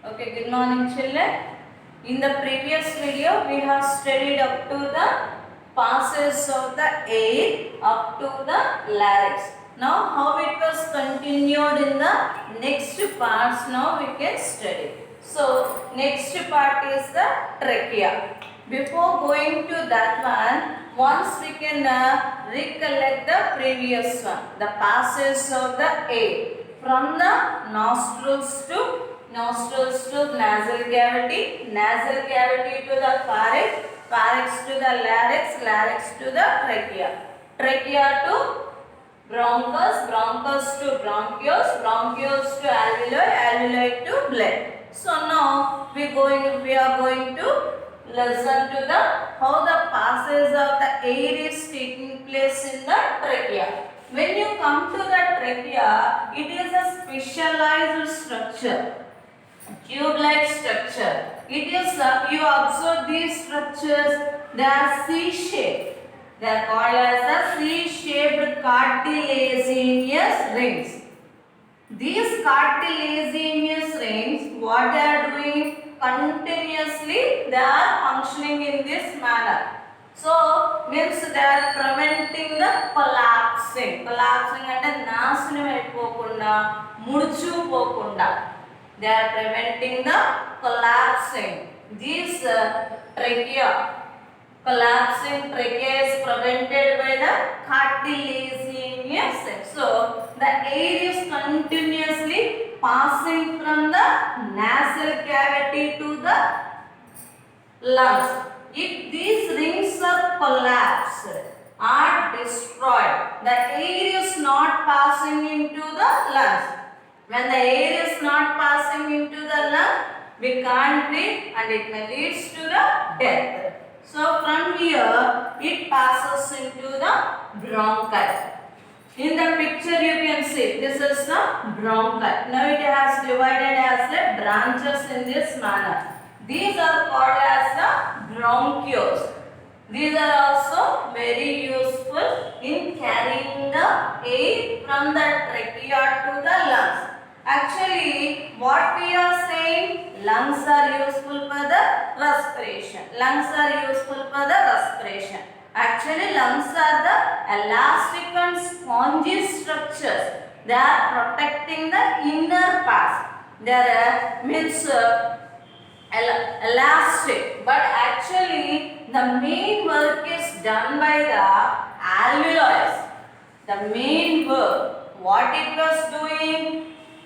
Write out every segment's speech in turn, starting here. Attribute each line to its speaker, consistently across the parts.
Speaker 1: Okay, good morning children. In the previous video we have studied up to the passes of the air up to the larynx. Now how it was continued in the next parts now we can study. So next part is the trachea. Before going to that one, once we can recollect the previous one, the passes of the air from the nostrils to nasal cavity to the pharynx to the larynx to the trachea to bronchus to bronchioles to alveoli to blood. So now we are going to listen to the how the passes of the air is taking place in the trachea. When you come to the trachea, it is a specialized structure, tube-like structure. It is, you observe these structures, they are C-shaped. They are called as the C-shaped cartilaginous rings. These cartilaginous rings, what they are doing? Continuously, they are functioning in this manner. So, means they are preventing the collapsing. Collapsing అంటే నాశనం అయిపోకుండా ముడుచు పోకుండా. They are preventing the collapsing. These collapsing trachea is prevented by the cartilaginous rings. So, the air is continuously passing from the nasal cavity to the lungs. If these rings are collapsed or destroyed, the air is not passing into the lungs. When the air is not passing into the lungs, we can't breathe and it may lead to the death. So from here, it passes into the bronchi. In the picture you can see, this is the bronchi. Now it has divided as the branches in this manner. These are called as the bronchioles. These are also very useful in carrying the air from the trachea to the lungs. Actually, what we are saying, lungs are useful for the respiration. Lungs are useful for the respiration. Actually, lungs are the elastic and spongy structures. They are protecting the inner parts. They are elastic, but actually the main work is done by the alveoli. The main work, what it was doing,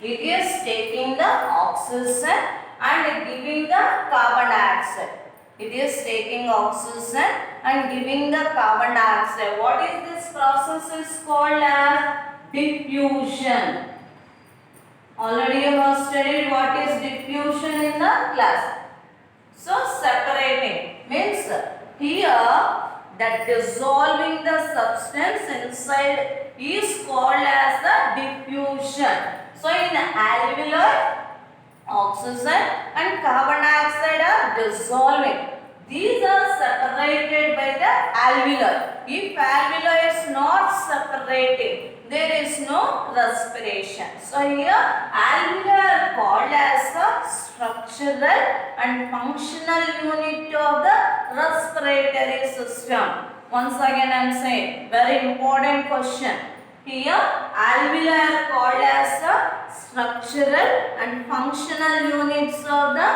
Speaker 1: it is taking the oxygen and giving the carbon dioxide. It is taking oxygen and giving the carbon dioxide. What is this process is called as diffusion. Already you have studied what is diffusion in the class. So separating means here that dissolving the substance inside is called as the diffusion. So in alveoli, oxygen and carbon dioxide are dissolving. These are separated by the alveoli. If alveoli is not separating, there is no respiration. So here alveoli are called as the structural and functional unit of the respiratory system. Once again I am saying, very important question. Here alveoli are called as the structural and functional units of the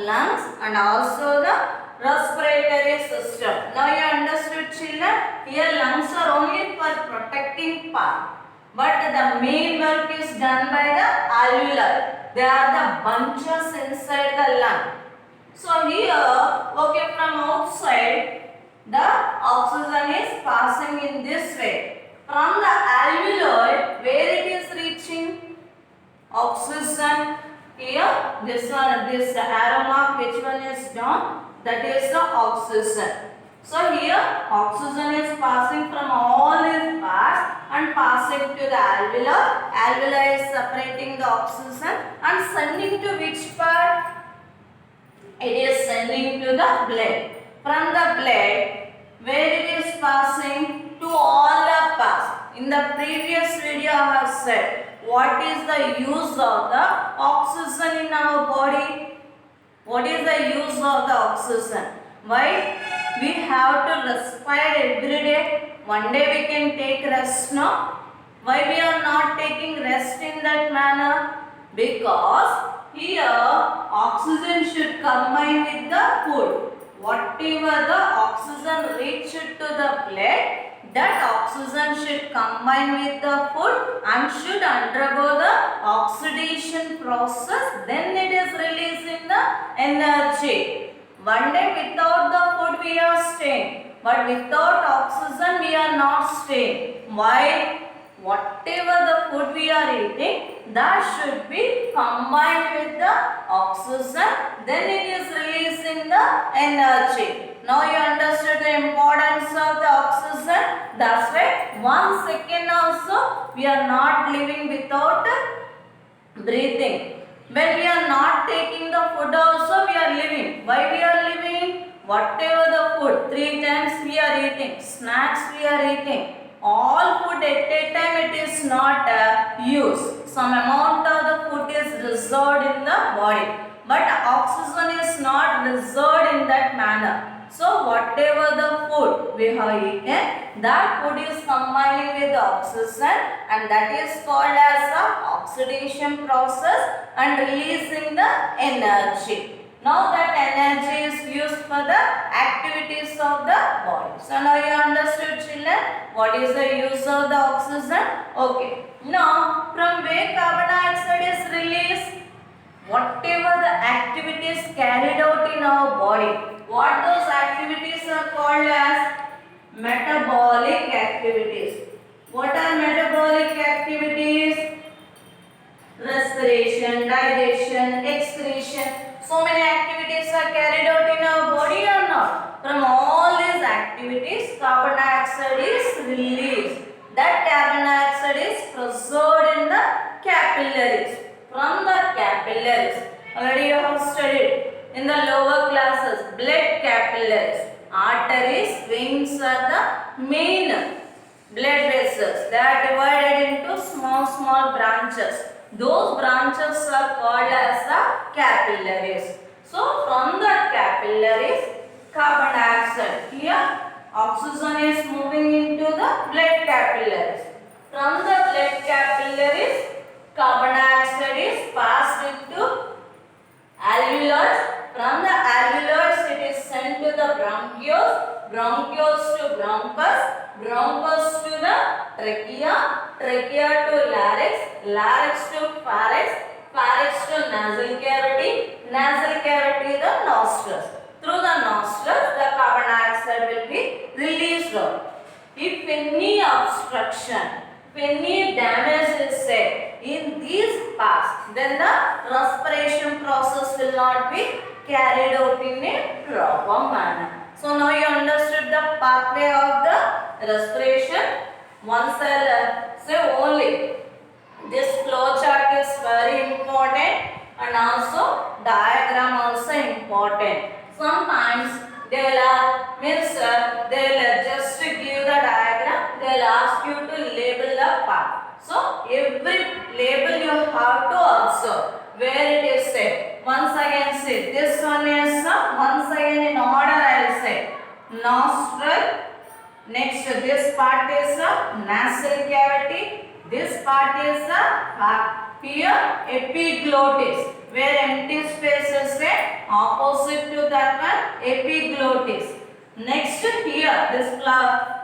Speaker 1: lungs and also the respiratory system. Now you understood children? Here lungs are only for protecting part, but the main work is done by the alveoli. They are the bunches inside the lung. So here, okay, from outside the oxygen is passing in this way. From the alveoli, where it is reaching? Oxygen here, this arrow mark, which one is down? That is the oxygen. So here oxygen is passing from all these parts and passing to the alveoli. Alveoli is separating the oxygen and sending to which part? It is sending to the blood. From the blood, where it is passing? To all the parts. In the previous video I have said, what is the use of the oxygen in our body? What is the use of the oxygen? Why we have to respire every day? One day we can take rest, no? Why we are not taking rest in that manner? Because here oxygen should combine with the food. Whatever the oxygen reached to the blood, that oxygen should combine with the food and should undergo the oxidation process. Then it is releasing the energy. One day without the food we are staying, but without oxygen we are not staying. Why? Whatever the food we are eating, that should be combined with the oxygen, then it is releasing the energy. Now you understood the importance of the oxygen. That's why 1 second also we are not living without breathing. When we are not taking the food also we are living. Why we are living? Whatever the food, 3 times we are eating, snacks we are eating, all food at a time it is not used. Some amount of the food is reserved in the body, but oxygen is not reserved in that manner. So whatever the food we have eaten, that food is combining with the oxygen, and that is called as the oxidation process and releasing the energy. Now that energy is used for the activities of the body. So now you understood, children, what is the use of the oxygen? Okay. Now from where carbon dioxide is released? Whatever the activities carried out in our body. What those activities are called as? Metabolic activities. What are metabolic activities? Respiration, digestion, excretion. So many activities are carried out in our body or not? From all these activities, carbon dioxide is released. That carbon dioxide is preserved in the capillaries. From the capillaries, already you have studied in the lower classes, blood capillaries. Arteries, veins are the main blood vessels. They are divided into small branches. Those branches are called as the capillaries. So from the capillaries, carbon dioxide, here oxygen is moving into the blood capillaries. From the blood capillaries, carbon dioxide is passed into alveolus. From the alveolus it is sent to the bronchioles, bronchioles to bronchus, bronchus to the trachea, trachea to larynx, larynx to pharynx, pharynx to nasal cavity, nasal cavity the nostrils. Through the nostrils the carbon dioxide will be released out. If any obstruction, if any damage is set in these parts, then the respiration process will not be carried out in a proper manner. So now you understood the pathway of the respiration. Once I'll say only this flow chart is very important, and also diagram also important. Sometimes they will just give the diagram, they will ask you to label the part. So every label you have to observe where it is set. Once again say this one is once again in order I will say nostril. Next this part is nasal cavity. This part is here epiglottis, where empty space is opposite to that one, epiglottis. Next here this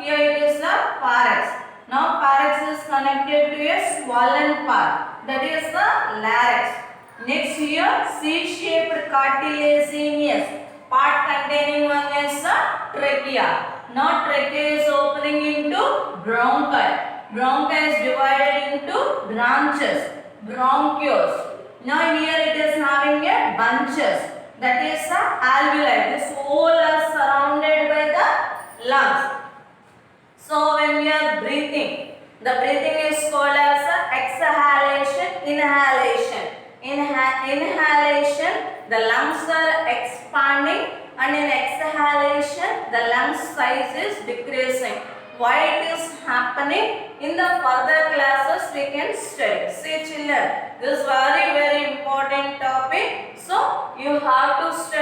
Speaker 1: here it is the pharynx. Now pharynx is connected to a swollen part, that is the larynx. Next here C-shaped cartilaginous part containing one is the trachea. Now trachea is opening into bronchi. Bronchi is divided into branches, bronchioles. Now here it is having a bunches, that is the alveoli. This whole are surrounded by the lungs. So when we are breathing, the breathing is called as exhalation, inhalation. Inhalation, the lungs are expanding, and in exhalation, the lung size is decreasing. Why it is happening? In the further classes we can study. See children, this is very important topic. So you have to study.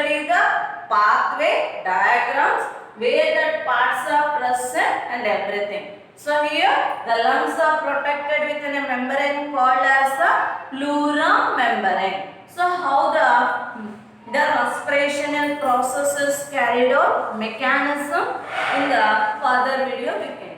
Speaker 1: pathway diagrams where the parts are present and everything. So here the lungs are protected within a membrane called as the pleura membrane. So how the respiration process is carried out, mechanism in the further video we can